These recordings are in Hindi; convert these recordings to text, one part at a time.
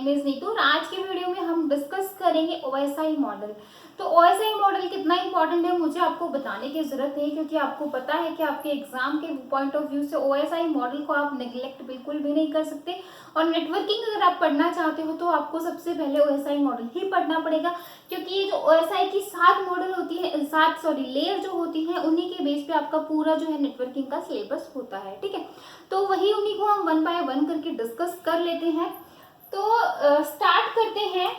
नेम इज नीतू और आज की वीडियो में हम डिस्कस करेंगे ओएसआई मॉडल। तो ओएसआई मॉडल कितना इंपॉर्टेंट है मुझे आपको बताने की जरूरत नहीं, क्योंकि आपको पता है कि आपके एग्जाम के पॉइंट ऑफ व्यू से ओएसआई मॉडल को आप नेग्लेक्ट बिल्कुल भी नहीं कर सकते। और नेटवर्किंग अगर आप पढ़ना चाहते हो तो आपको सबसे पहले ओएसआई मॉडल ही पढ़ना पड़ेगा, क्योंकि ये जो ओएसआई की 7 मॉडल होती है, 7 लेयर जो होती है, उन्हीं के बेस पे आपका पूरा जो है नेटवर्किंग का सिलेबस होता है। ठीक है, तो वही उन्हीं को हम 1 बाय 1 करके डिस्कस कर लेते हैं। तो स्टार्ट करते हैं।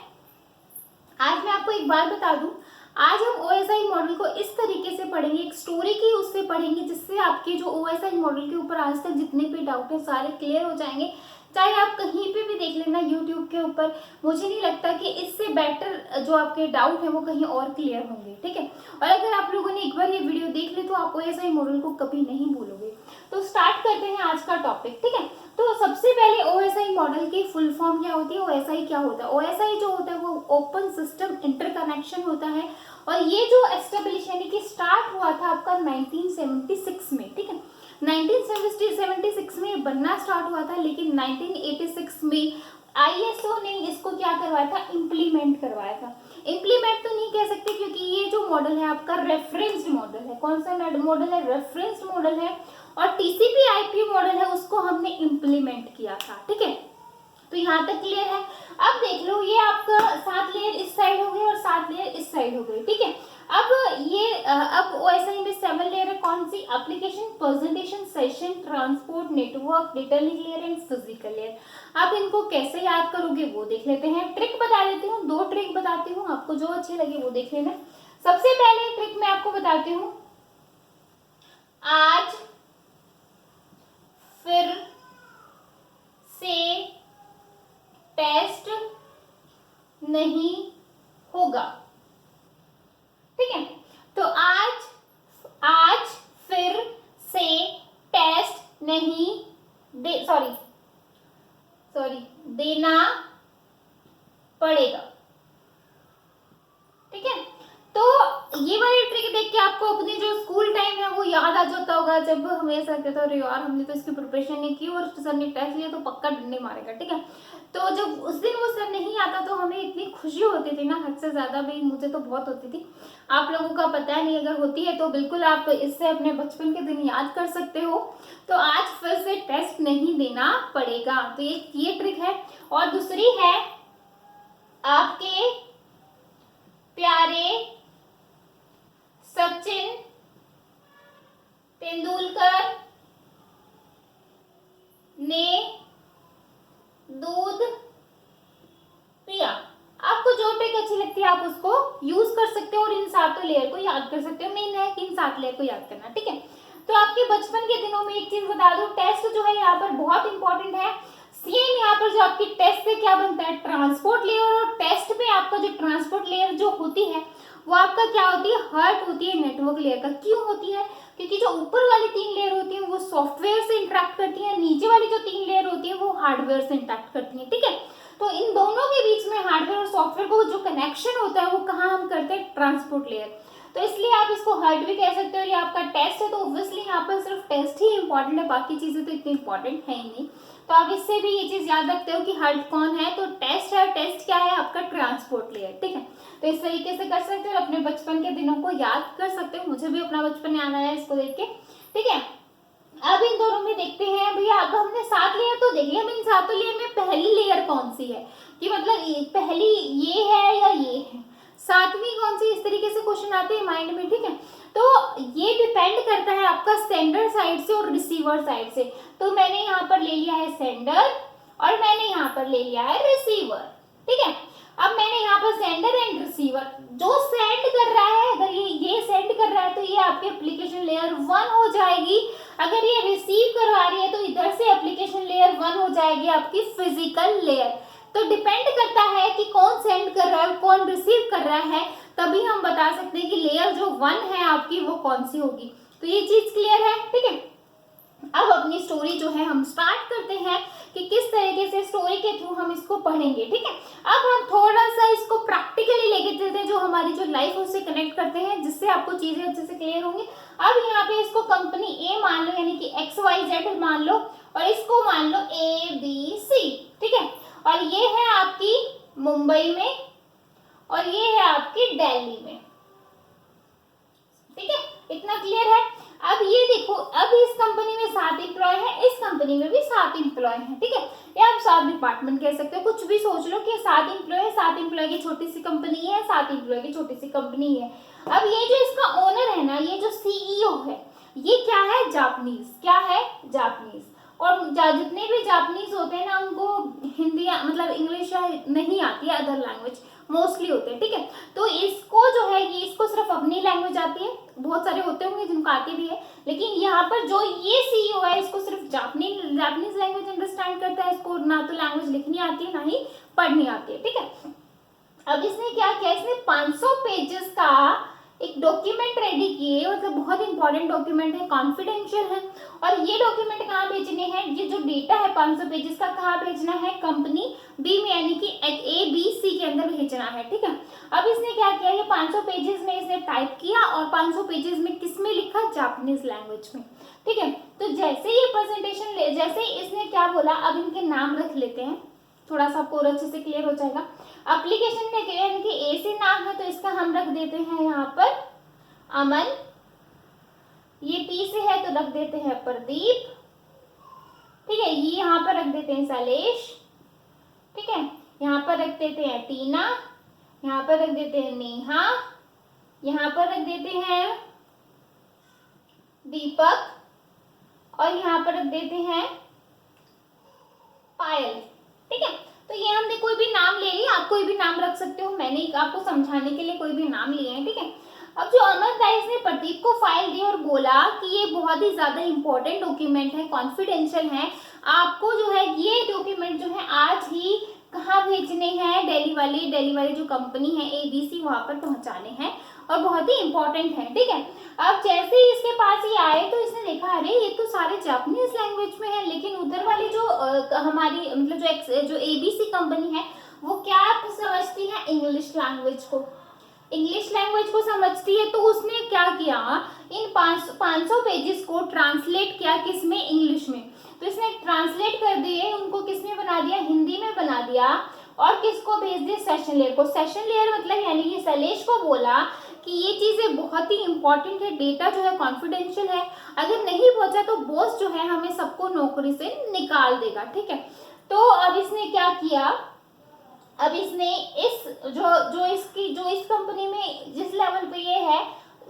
आज मैं आपको एक बात बता दूं, आज हम ओएसआई मॉडल को इस तरीके से पढ़ेंगे, एक स्टोरी की उससे पढ़ेंगे, जिससे आपके जो ओएसआई मॉडल के ऊपर आज तक जितने भी डाउट है सारे क्लियर हो जाएंगे। चाहे आप कहीं पे भी देख लेना यूट्यूब के ऊपर, मुझे नहीं लगता कि इससे बेटर जो आपके डाउट है वो कहीं और क्लियर होंगे। ठीक है, और अगर आप लोगों ने एक बार ये वीडियो देख ली तो आप ओएसआई मॉडल को कभी नहीं भूलोगे। तो स्टार्ट करते हैं आज का टॉपिक। ठीक है, तो सबसे पहले ओएसआई मॉडल की फुल फॉर्म क्या होती है, ओएसआई क्या होता है। ओएसआई जो होता है वो ओपन सिस्टम इंटरकनेक्शन होता है, और ये जो एस्टेब्लिश यानी कि स्टार्ट हुआ था आपका 1976 में। ठीक है, 1976 में बनना स्टार्ट हुआ था, लेकिन 1986 में आईएसओ ने इसको क्या करवाया था, इम्प्लीमेंट करवाया था। इम्प्लीमेंट तो नहीं कह सकते, क्योंकि ये जो मॉडल है आपका रेफरेंस्ड मॉडल है। कौन सा मॉडल है, रेफरेंस्ड मॉडल है। और टीसीपी आईपी मॉडल है, उसको हमने इम्प्लीमेंट किया था। ठीक है, तो यहाँ तक क्लियर है। अब देख लो, ये आपका 7 लेयर इस साइड हो गई और 7 लेयर इस साइड हो गई। ठीक है, अब ये अब ओएसआई में 7 लेयर है। कौन सी, application, presentation, session, transport, network, data link layer and physical layer. आप इनको कैसे याद करोगे वो देख लेते हैं। ट्रिक बता देती हूँ, 2 ट्रिक बताती हूँ, आपको जो अच्छे लगे वो देख लेना। सबसे पहले ट्रिक मैं आपको बताती हूँ, आज फिर से टेस्ट नहीं होगा। ठीक है, तो आज फिर से टेस्ट नहीं देना पड़ेगा। ठीक है, तो ये वाली ट्रिक देख के आपको अपने जो स्कूल टाइम है वो याद आ जाता होगा, जब हमें ऐसा कहता है यार हमने तो इसकी प्रिपरेशन नहीं की और सर ने टेस्ट लिया तो पक्का डंडे मारेगा। ठीक है, तो जब उस दिन वो सर नहीं आता तो हमें इतनी खुशी होती थी ना, हद से ज्यादा भी मुझे तो बहुत होती थी। आप लोगों का पता नहीं, अगर होती है तो बिल्कुल आप इससे अपने बचपन के दिन याद कर सकते हो। तो आज फिर से टेस्ट नहीं देना पड़ेगा, तो ये ट्रिक है। और दूसरी है, आपके प्यारे सचिन तेंदुलकर ने दूध पिया। आपको जो ट्रिक अच्छी लगती है आप उसको यूज कर सकते हो और इन 7 लेयर को याद कर सकते हो। मेन है कि इन 7 लेयर को याद करना। ठीक है, तो आपके बचपन के दिनों में एक चीज बता दूं, टेस्ट जो है यहाँ पर बहुत इंपॉर्टेंट है। सेम यहाँ पर जो आपकी टेस्ट से क्या बनता है, ट्रांसपोर्ट लेयर, और टेस्ट पे आपका जो ट्रांसपोर्ट लेयर जो होती है वो आपका क्या होती है, हर्ट होती है नेटवर्क लेयर का। क्यों होती है, क्योंकि जो ऊपर वाली 3 लेयर होती है वो सॉफ्टवेयर से इंटरेक्ट करती है, नीचे वाली जो 3 लेयर होती है वो हार्डवेयर से इंटरेक्ट करती है। ठीक है, तो इन दोनों के बीच में हार्डवेयर और सॉफ्टवेयर को जो कनेक्शन होता है वो कहाँ हम करते हैं, ट्रांसपोर्ट लेयर। तो इसलिए आप इसको हर्ट भी कह सकते हो। ये आपका टेस्ट है, तो ऑब्वियसली यहाँ पर सिर्फ टेस्ट ही इंपॉर्टेंट है, बाकी चीजें तो इतनी इंपॉर्टेंट है ही नहीं। तो आप इससे भी ये चीज याद रखते हो कि हर्ट कौन है, तो टेस्ट है। टेस्ट क्या है, आपका ट्रांसपोर्ट लेयर। ठीक है, तो इस तरीके से कर सकते हो, अपने बचपन के दिनों को याद कर सकते हो। मुझे भी अपना बचपन याद आया इसको देख के। ठीक है, अब इन दोनों में देखते हैं भैया। अब हमने 7 लेयर तो देख लिया, अब इन 7 लेयर में पहली लेयर कौन सी है, कि मतलब पहली ये है या ये है, 7वीं कौन सी, इस तरीके से क्वेश्चन आते हैं माइंड में। ठीक है, तो ये डिपेंड करता है आपका सेंडर साइड से और रिसीवर साइड से। तो मैंने यहाँ पर ले लिया है सेंडर और मैंने यहाँ पर ले लिया है रिसीवर। ठीक है, अब मैंने यहाँ पर सेंडर एंड रिसीवर, जो सेंड कर रहा है, अगर ये सेंड कर रहा है तो ये आपकी एप्लीकेशन लेयर 1 हो जाएगी। अगर ये रिसीव करवा रही है तो इधर से एप्लीकेशन लेयर 1 हो जाएगी आपकी फिजिकल लेयर। तो डिपेंड करता है कि कौन सेंड कर रहा है कौन रिसीव कर रहा है, तभी हम बता सकते हैं कि लेयर जो 1 है आपकी वो कौन सी होगी। तो ये चीज क्लियर है। ठीक है, अब अपनी स्टोरी जो है हम स्टार्ट करते हैं कि किस तरीके से स्टोरी के थ्रू हम इसको पढ़ेंगे। ठीक है, अब हम थोड़ा सा इसको प्रैक्टिकली लेके चलते हैं, जो हमारी जो लाइफ है उससे कनेक्ट करते हैं, जिससे आपको चीजें अच्छे से क्लियर होंगी। अब यहाँ पे इसको कंपनी ए मान लो, यानी कि XYZ मान लो, और इसको मान लो ABC। ठीक है, और ये है आपकी मुंबई में और ये है आपकी दिल्ली में। ठीक है, इतना क्लियर है। अब ये देखो, अब इस कंपनी में 7 एम्प्लॉय है, इस कंपनी में भी 7 एम्प्लॉय है। ठीक है, या आप 7 डिपार्टमेंट कह सकते हो, कुछ भी सोच लो कि 7 एम्प्लॉय है, 7 एम्प्लॉय की छोटी सी कंपनी है, 7 एम्प्लॉय की छोटी सी कंपनी है। अब ये जो इसका ओनर है ना, ये जो सीईओ है, ये क्या है, जापानीज। क्या है, जापानीज। और जितने भी जापानीज होते हैं ना, उनको हिंदी मतलब इंग्लिश नहीं आती है, अदर लैंग्वेज मोस्टली होते हैं। ठीक है, तो इसको जो है, ये इसको सिर्फ अपनी लैंग्वेज आती है, बहुत सारे होते होंगे जिनको आती भी है, लेकिन यहाँ पर जो ये सीईओ है, इसको सिर्फ जापानीज लैंग्वेज अंडरस्टैंड करता है, इसको ना तो लैंग्वेज लिखनी आती है ना ही पढ़नी आती है। ठीक है, अब इसने क्या किया, इसने 500 पेजेस का एक डॉक्यूमेंट रेडी किए, मतलब बहुत इंपॉर्टेंट डॉक्यूमेंट है, कॉन्फिडेंशियल है। और ये डॉक्यूमेंट कहाँ भेजने हैं, ये जो डेटा है 500 पेजेस का, कहाँ भेजना है, कंपनी बी में, यानी कि ABC के अंदर भेजना है। ठीक है, अब इसने क्या किया, ये 500 पेजेस में इसने टाइप किया और 500 पेजेस में किस में लिखा, जापानीज लैंग्वेज में। ठीक है, तो जैसे ये प्रेजेंटेशन जैसे इसने क्या बोला, अब इनके नाम रख लेते हैं, थोड़ा सा आपको और अच्छे से क्लियर हो जाएगा। एप्लीकेशन में यानी कि ए से नाम है, तो इसका हम रख देते हैं यहाँ पर अमन। ये पी से है तो रख देते हैं प्रदीप। ठीक है, ये यहाँ पर रख देते हैं शैलेश। ठीक है, यहाँ पर रख देते हैं टीना, यहाँ पर रख देते हैं नेहा, यहाँ पर रख देते हैं दीपक, और यहाँ पर रख देते हैं पायल। ठीक है, तो ये हमने कोई भी नाम ले लिया, आप कोई भी नाम रख सकते हो, मैंने आपको समझाने के लिए कोई भी नाम लिए हैं। ठीक है, अब जो अमर गाइस ने प्रदीप को फाइल दी और बोला कि ये बहुत ही ज्यादा इंपॉर्टेंट डॉक्यूमेंट है, कॉन्फिडेंशियल है, आपको जो है ये डॉक्यूमेंट जो है आज ही कहाँ भेजने हैं, दिल्ली वाली जो कंपनी है ABC, वहां पर पहुंचाने हैं और बहुत ही इंपॉर्टेंट है। ठीक है, अब जैसे ही इसके पास ही आए तो इसने देखा, अरे ये तो सारे जापानीज लैंग्वेज में है, लेकिन उधर वाली जो हमारी मतलब जो ABC कंपनी है, वो क्या समझती है, इंग्लिश लैंग्वेज को समझती है। तो उसने क्या किया, इन 500 पेजेस को ट्रांसलेट किया, किसमें, इंग्लिश में। तो इसने ट्रांसलेट कर दिए, उनको किसमें बना दिया, हिंदी में बना दिया, और किसको भेज दिया, सेशन लेयर को। सेशन लेयर मतलब यानी कि शैलेश को बोला कि ये चीजें बहुत ही इंपॉर्टेंट है, डेटा जो है कॉन्फिडेंशियल है, अगर नहीं पहुंचा तो बॉस जो है हमें सबको नौकरी से निकाल देगा। ठीक है, तो अब इसने क्या किया, अब इसने इस कंपनी में जिस लेवल पे ये है,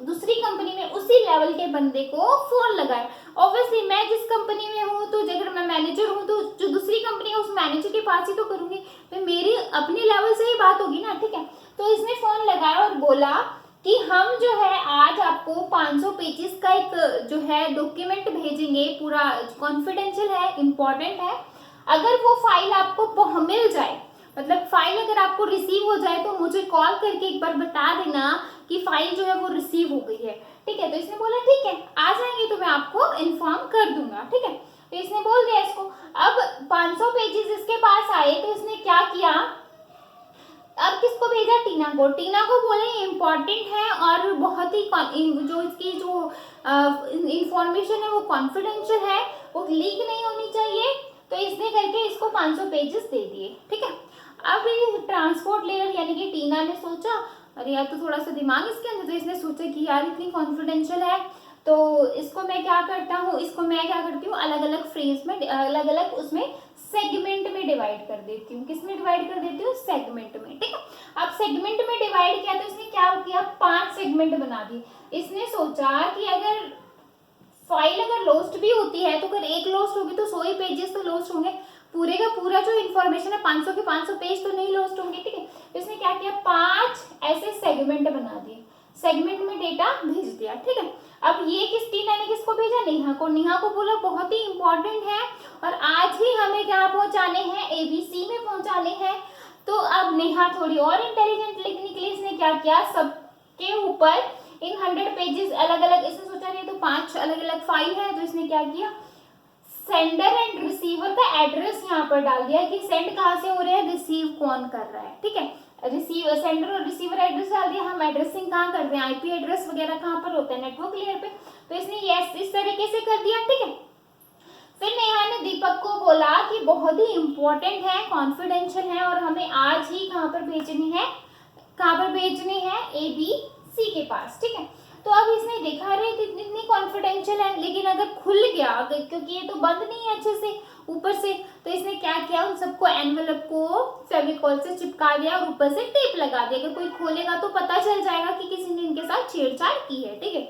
दूसरी कंपनी में उसी लेवल के बंदे को फोन लगाया। ऑब्वियसली मैं जिस कंपनी में हूँ, तो अगर मैं मैनेजर हूँ, तो जो दूसरी कंपनी है उस मैनेजर के पास ही तो करूंगी, तो मेरी अपने लेवल से ही बात होगी ना। ठीक है, तो इसने फोन लगाया और बोला कि हम जो है आज आपको 500 पेजेस का एक जो है डॉक्यूमेंट भेजेंगे, पूरा कॉन्फिडेंशियल है, इम्पोर्टेंट है। अगर वो फाइल आपको मिल जाए, मतलब फाइल अगर आपको रिसीव हो जाए, तो मुझे कॉल करके एक बार बता देना कि फाइल जो है वो रिसीव हो गई है। ठीक है, तो इसने बोला ठीक है, आ जाएंगे तो मैं आपको इन्फॉर्म कर दूंगा। ठीक है, तो इसने बोल दिया इसको। अब 500 पेजेस इसके पास आए, तो इसने क्या किया, अब किसको भेजा, टीना को बोले इम्पोर्टेंट है और बहुत ही जो इसकी जो इंफॉर्मेशन है वो कॉन्फिडेंशियल है, वो लीक नहीं होनी चाहिए। तो इसने करके इसको 500 पेजेस दे दिए। ठीक है, अब ये ट्रांसपोर्ट लेयर यानी कि टीना ने सोचा, अरे यार तो थोड़ा सा दिमाग इसके अंदर, तो इसने सोचा कि यार इतनी कॉन्फिडेंशियल है, तो इसको मैं क्या करता हूँ, इसको मैं क्या करती हूँ, अलग अलग फ्रेज में, अलग अलग उसमें सेगमेंट में डिवाइड कर देती हूँ। किसमें डिवाइड कर देती हूँ, सेगमेंट में। ठीक है, अब सेगमेंट में डिवाइड किया, तो इसने क्या किया, 5 सेगमेंट बना दिए। इसने सोचा कि अगर फाइल अगर लॉस्ट भी होती है, तो अगर एक लॉस्ट होगी तो 100 ही पेजेस तो लॉस्ट होंगे, पूरे का पूरा जो इन्फॉर्मेशन है 500 के 500 पेज तो नहीं लॉस्ट होंगे। ठीक है, तो इसने क्या किया, 5 ऐसे सेगमेंट बना दिए, सेगमेंट में डेटा भेज दिया। ठीक है, अब ये टीना ने किसको भेजा, नेहा को बोला बहुत ही इंपॉर्टेंट है और आज ही हमें क्या पहुंचाने हैं, ABC में पहुंचाने हैं। तो अब नेहा थोड़ी और इंटेलिजेंट लिखने के लिए इसने क्या किया, सबके ऊपर इन 100 पेजेस अलग अलग, इसने सोचा रही तो 5 अलग अलग फाइल है, तो इसने क्या किया, सेंडर एंड रिसीवर का एड्रेस यहाँ पर डाल दिया कि सेंड कहाँ से हो रहा है, रिसीव कौन कर रहा है। ठीक है, सेंडर और रिसीवर एड्रेस डाल दिया, हम एड्रेसिंग कहाँ करते हैं, IP एड्रेस वगैरह कहाँ पर होता है, नेटवर्क लेयर पे। तो इसने इस तरीके से कर दिया। ठीक है, फिर नेहा ने दीपक को बोला कि बहुत ही इम्पोर्टेंट है, कॉन्फिडेंशियल है और हमें आज ही कहाँ पर भेजनी है, ABC के पास, ठीक है। तो अब इसने देखा अरे इतनी कॉन्फिडेंशियल है, लेकिन अगर खुल गया, अगर क्योंकि ये तो बंद नहीं है अच्छे से ऊपर से, तो इसने क्या किया, उन सबको एनवेलप को फेविकॉल से चिपका दिया और ऊपर से टेप लगा दिया। अगर कोई खोलेगा तो पता चल जाएगा कि किसी ने इनके साथ छेड़छाड़ की है, ठीक है।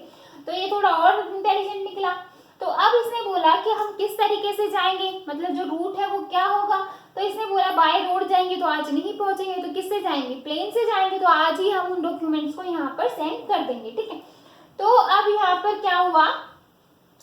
तो ये थोड़ा और इंटेलिजेंट निकला। तो अब इसने बोला कि हम किस तरीके से जाएंगे, मतलब जो रूट है वो क्या होगा। तो इसने बोला बाय रोड जाएंगे तो आज नहीं पहुंचेंगे, तो किससे जाएंगे, प्लेन से जाएंगे, तो आज ही हम उन डॉक्यूमेंट्स को यहाँ पर सेंड कर देंगे, ठीक है। तो अब यहाँ पर क्या हुआ,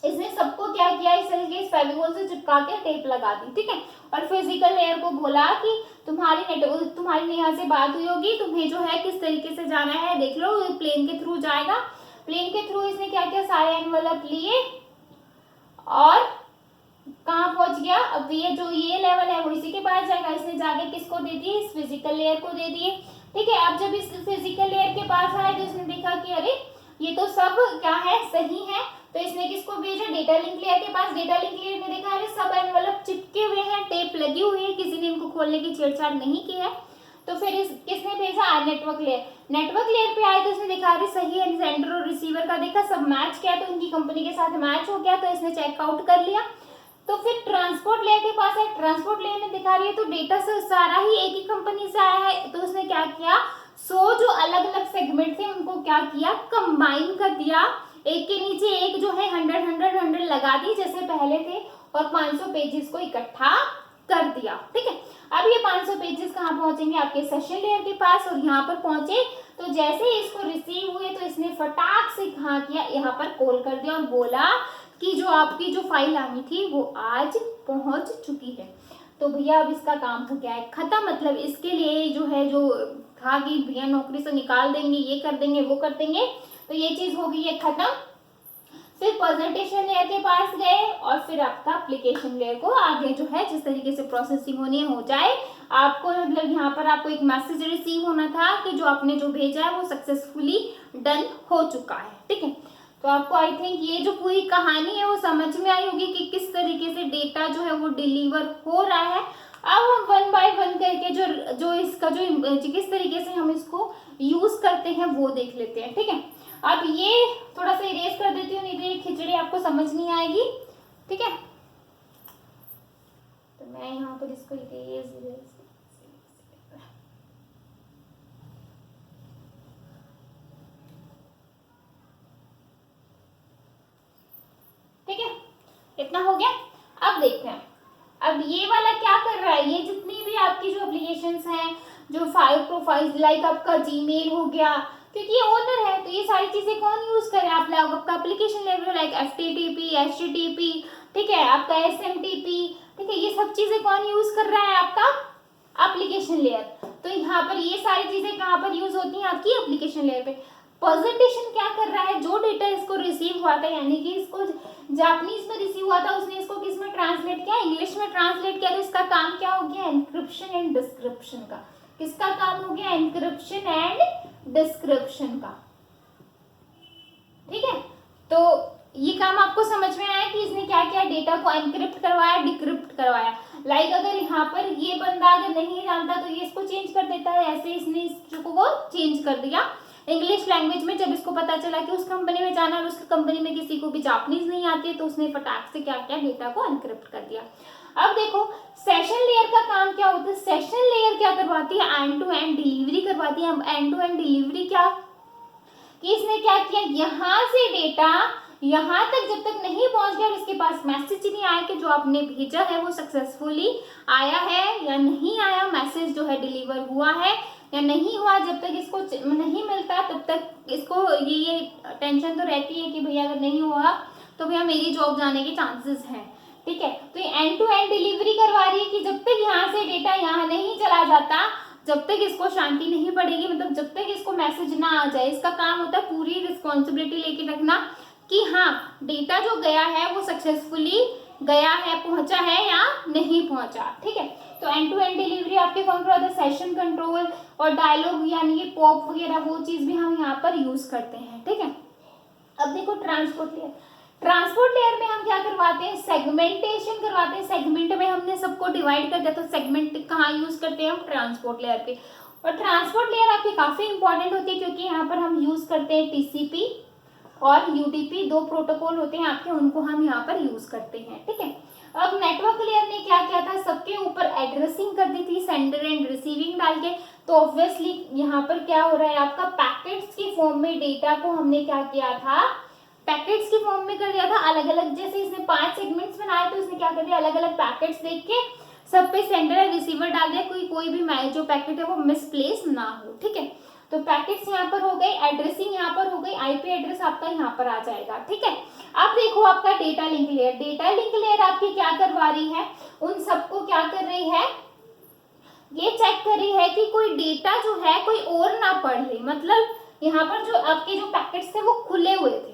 इसने सबको क्या किया, इस तरीके से फेविकोल से चिपका के टेप लगा दी, ठीक है। और फिजिकल लेयर को बोला कि तुम्हारी नेहा से बात हुई होगी, तुम्हें जो है किस तरीके से जाना है देख लो, प्लेन के थ्रू जाएगा। प्लेन के थ्रू इसने क्या किया, सारे एनवेलप लिए और कहाँ पहुंच गया। अब ये लेवल है वो इसी के पास जाएगा। इसने जाके किसको दे दिए, इस फिजिकल लेयर को दे दिए, ठीक है। अब जब इस फिजिकल लेयर के पास आए तो इसने देखा कि अरे ये तो सब क्या है, सही है। तो इसने किसको भेजा, डेटा लिंक लेयर के पास। डेटा लिंक लेयर ने देखा अरे सब एनवेलप चिपके हुए हैं, टेप लगी हुई है, किसी ने इनको खोलने की छेड़छाड़ नहीं की है। तो फिर किसने भेजा, नेटवर्क लेयर। नेटवर्क लेयर पे आए तो इसने देखा अरे सही है, सेंडर और रिसीवर का देखा सब मैच किया, तो इनकी कंपनी के साथ मैच हो गया, तो इसने चेकआउट कर लिया। तो फिर ट्रांसपोर्ट लेयर के पास है। ट्रांसपोर्ट लेयर ने दिखा रही है तो डेटा से सारा ही एक ही कंपनी से आया है, तो उसने क्या किया, 100 जो अलग अलग सेगमेंट थे उनको क्या किया, कंबाइन कर दिया, एक के नीचे एक जो है 100 लगा दी जैसे पहले थे, और 500 पेजेस को इकट्ठा कर दिया, ठीक है। अब ये 500 पेजेस कहाँ पहुंचेंगे, आपके सेशन लेयर के पास, और यहाँ पर पहुंचे तो जैसे ही इसको रिसीव हुए तो इसने फटाक से कहाँ किया, यहाँ पर कॉल कर दिया और बोला कि जो आपकी जो फाइल आनी थी वो आज पहुंच चुकी है। तो भैया अब इसका काम हो गया है खत्म। मतलब इसके लिए जो है, जो था कि भैया नौकरी से निकाल देंगे, ये कर देंगे, वो कर देंगे, तो ये चीज हो गई है खत्म। फिर प्रेजेंटेशन लेयर के पास गए और फिर आपका एप्लीकेशन लेयर को आगे जो है जिस तरीके से प्रोसेसिंग होनी है हो जाए। आपको मतलब यहाँ पर आपको एक मैसेज रिसीव होना था कि जो आपने जो भेजा है वो सक्सेसफुली डन हो चुका है, ठीक है। तो आपको आई थिंक ये जो पूरी कहानी है वो समझ में आई होगी कि किस तरीके से डेटा जो है वो डिलीवर हो रहा है। अब हम वन बाय वन करके जो इसका जो किस तरीके से हम इसको यूज करते हैं वो देख लेते हैं, ठीक है। अब ये थोड़ा सा इरेज कर देती हूँ, नहीं तो ये खिचड़ी आपको समझ नहीं आएगी, ठीक है। तो मैं यहाँ पर इसको इरेज ठीक है, इतना हो गया। अब देखते हैं अब ये वाला क्या कर रहा है। ये जितनी भी आपकी जो एप्लीकेशंस हैं, जो फाइल प्रोफाइल लाइक आपका जीमेल हो गया, क्योंकि ये ओनर है तो ये सारी चीजें कौन यूज करे, आप लोग आपका application level like FTP HTTP, ठीक है, आपका SMTP, ठीक है, ये सब चीजें कौन यूज कर रहा है, आपका एप्लीकेशन लेयर। तो यहाँ पर ये सारी चीजें कहाँ पर यूज होती हैं, आपकी एप्लीकेशन लेयर पे। प्रेजेंटेशन क्या कर रहा है, जो डेटा इसको रिसीव हुआ था, यानी कि इसको जापानीज में रिसीव हुआ था, उसने इसको किस में ट्रांसलेट किया, इंग्लिश में ट्रांसलेट किया। तो इसका काम क्या हो गया, एनक्रिप्शन एंड डिस्क्रिप्शन का। किसका काम हो गया, एनक्रिप्शन एंड डिस्क्रिप्शन का, ठीक है। तो ये काम आपको समझ में आया कि इसने क्या किया, डेटा को एनक्रिप्ट करवाया, डिक्रिप्ट करवाया। लाइक अगर यहाँ पर ये बंदा अगर नहीं जानता तो ये इसको चेंज कर देता है, ऐसे इसने इसको चेंज कर दिया इंग्लिश लैंग्वेज में। जब इसको पता चला कि उस कंपनी में जाना है और उस कंपनी में किसी को भी जापानीज नहीं आती है, तो उसने फटाक से क्या किया, डेटा को एनक्रिप्ट कर दिया। अब देखो सेशन लेयर का काम क्या होता है। सेशन लेयर क्या करवाती है, एंड टू एंड डिलीवरी करवाती है। एंड टू एंड डिलीवरी क्या, कि इसने क्या किया, यहाँ से डेटा यहाँ तक जब तक नहीं पहुंच गया और इसके पास मैसेज नहीं आया कि जो आपने भेजा है वो सक्सेसफुली आया है या नहीं आया, मैसेज जो है डिलीवर हुआ है या नहीं हुआ, जब तक इसको नहीं मिलता तब तक इसको ये टेंशन तो रहती है कि भैया अगर नहीं हुआ तो भैया मेरी जॉब जाने के चांसेस हैं, ठीक है। तो ये एंड टू एंड डिलीवरी करवा रही है कि जब तक यहाँ से डेटा यहाँ नहीं चला जाता, जब तक इसको शांति नहीं पड़ेगी, मतलब जब तक इसको मैसेज ना आ जाए। इसका काम होता है पूरी रिस्पॉन्सिबिलिटी लेके रखना कि हाँ डेटा जो गया है वो सक्सेसफुली गया है, पहुंचा है या नहीं पहुंचा, ठीक है। तो एंड टू एंड डिलीवरी आपके कौन करवाता है, सेशन कंट्रोल और डायलॉग यानी कि पॉप वगैरह वो चीज भी हम यहाँ पर यूज करते हैं, ठीक है। अब देखो ट्रांसपोर्ट लेयर। ट्रांसपोर्ट लेयर में हम क्या करवाते हैं, सेगमेंटेशन करवाते हैं। सेगमेंट में हमने सबको डिवाइड कर दिया, तो सेगमेंट कहाँ यूज करते हैं हम, ट्रांसपोर्ट लेयर पे। और ट्रांसपोर्ट लेयर आपकी काफी इंपॉर्टेंट होती है, क्योंकि यहाँ पर हम यूज करते हैं टीसीपी और यूडीपी, 2 प्रोटोकॉल होते हैं आपके, उनको हम यहाँ पर यूज करते हैं, ठीक है। अब नेटवर्क लेयर ने क्या किया था, सबके ऊपर एड्रेसिंग कर दी थी, सेंडर एंड रिसीविंग डाल के। तो ऑब्वियसली यहाँ पर क्या हो रहा है, आपका पैकेट्स की फॉर्म में डेटा को हमने क्या किया था, पैकेट्स की फॉर्म में कर दिया था अलग अलग। जैसे इसने 5 सेगमेंट्स बनाए, तो इसने क्या कर दिया, अलग अलग पैकेट्स देख के सब पे सेंडर और रिसीवर डाल दिया, कोई भी जो पैकेट है वो मिसप्लेस ना हो, ठीक है। तो पैकेट्स यहाँ पर हो गए, एड्रेसिंग यहाँ पर हो गई, आईपी एड्रेस आपका यहाँ पर आ जाएगा, ठीक है। अब देखो आपका data link layer, data link layer आपकी क्या करवा रही है, उन सबको क्या कर रही है, ये चेक कर रही है कि कोई डेटा जो है कोई और ना पढ़ ले। मतलब यहाँ पर जो आपके जो पैकेट्स थे वो खुले हुए थे,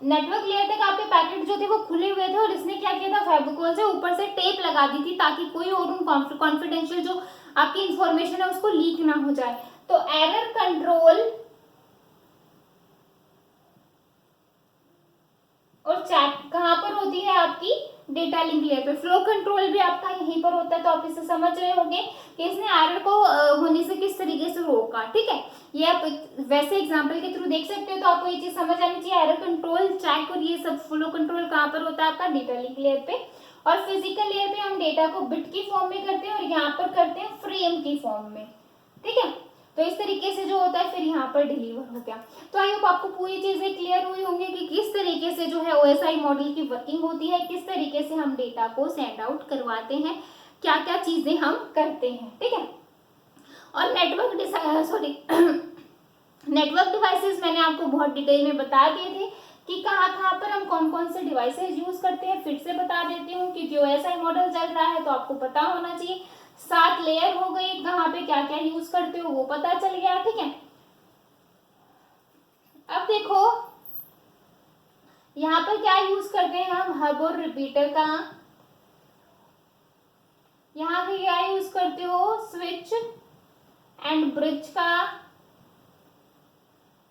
नेटवर्क लेयर तक आपके पैकेट जो थे वो खुले हुए थे, और इसने क्या किया था, फेविकोल से ऊपर से टेप लगा दी थी, ताकि कोई और उन कॉन्फिडेंशियल जो आपकी इंफॉर्मेशन है उसको लीक ना हो जाए। तो एरर कंट्रोल और चैट कहाँ पर होती है आपकी, डेटा लिंक लेयर पे। फ्लो कंट्रोल भी आपका यहीं पर होता है। तो आप इसे समझ रहे होंगे कि इसने एरर को होने से किस तरीके से रोका, ठीक है। ये आप वैसे एग्जांपल के थ्रू देख सकते हो, तो आपको ये चीज समझ आनी चाहिए। एरर कंट्रोल, चेक और ये सब फ्लो कंट्रोल कहाँ पर होता है आपका, डेटा लिंक लेयर पे। और फिजिकल लेयर पे हम डेटा को बिट की फॉर्म में करते हैं, और यहाँ पर करते हैं फ्रेम की फॉर्म में, ठीक है। तो इस तरीके से जो होता है फिर यहाँ पर डिलीवर हो गया। तो आई होप आपको पूरी चीजें क्लियर हुई होंगी कि किस तरीके से जो है ओएसआई मॉडल की वर्किंग होती है, किस तरीके से हम डेटा को सेंड आउट करवाते हैं, क्या क्या चीजें हम करते हैं, ठीक है। और नेटवर्क डिवाइसेस मैंने आपको बहुत डिटेल में बता दिए थे कि कहाँ पर हम कौन कौन से डिवाइसेस यूज करते हैं। फिर से बता देती हूँ, क्योंकि ओएसआई मॉडल चल रहा है तो आपको पता होना चाहिए। 7 लेयर हो गई, कहाँ पे क्या क्या यूज करते हो वो पता चल गया, ठीक है। अब देखो यहाँ पर क्या यूज करते हैं हम, हब और रिपीटर का। यहाँ पे क्या यूज करते हो, स्विच एंड ब्रिज का।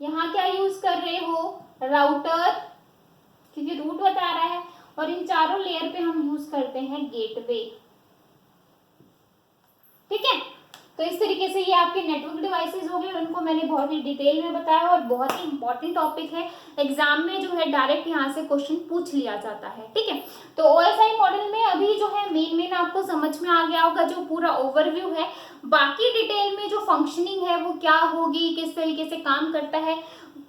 यहाँ क्या यूज कर रहे हो, राउटर, क्योंकि रूट बता रहा है। और इन चारों लेयर पे हम यूज करते हैं गेटवे, ठीक है। तो इस तरीके से ये आपके नेटवर्क डिवाइसेस हो गए, उनको मैंने बहुत ही डिटेल में बताया, और बहुत ही इंपॉर्टेंट टॉपिक है। एग्जाम में जो है डायरेक्ट यहाँ से क्वेश्चन पूछ लिया जाता है, ठीक है। तो ओएसआई मॉडल में अभी जो है मेन आपको समझ में आ गया होगा, जो पूरा ओवरव्यू है। बाकी डिटेल में जो फंक्शनिंग है वो क्या होगी, किस तरीके से काम करता है,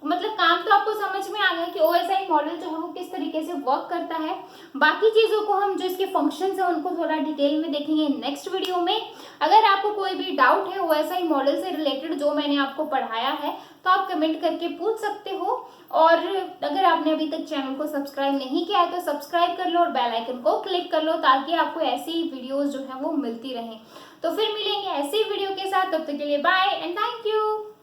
मतलब काम तो आपको समझ में आ गया कि ओएसआई मॉडल जो है वो किस तरीके से वर्क करता है। बाकी चीज़ों को हम जो इसके फंक्शंस हैं उनको थोड़ा डिटेल में देखेंगे नेक्स्ट वीडियो में। अगर आपको कोई भी डाउट है ओएसआई मॉडल से रिलेटेड जो मैंने आपको पढ़ाया है, तो आप कमेंट करके पूछ सकते हो। और अगर आपने अभी तक चैनल को सब्सक्राइब नहीं किया है तो सब्सक्राइब कर लो और बेल आइकन को क्लिक कर लो, ताकि आपको ऐसी वीडियोस जो है वो मिलती रहें। तो फिर मिलेंगे ऐसी वीडियो के साथ, तब तक के लिए बाय एंड थैंक यू।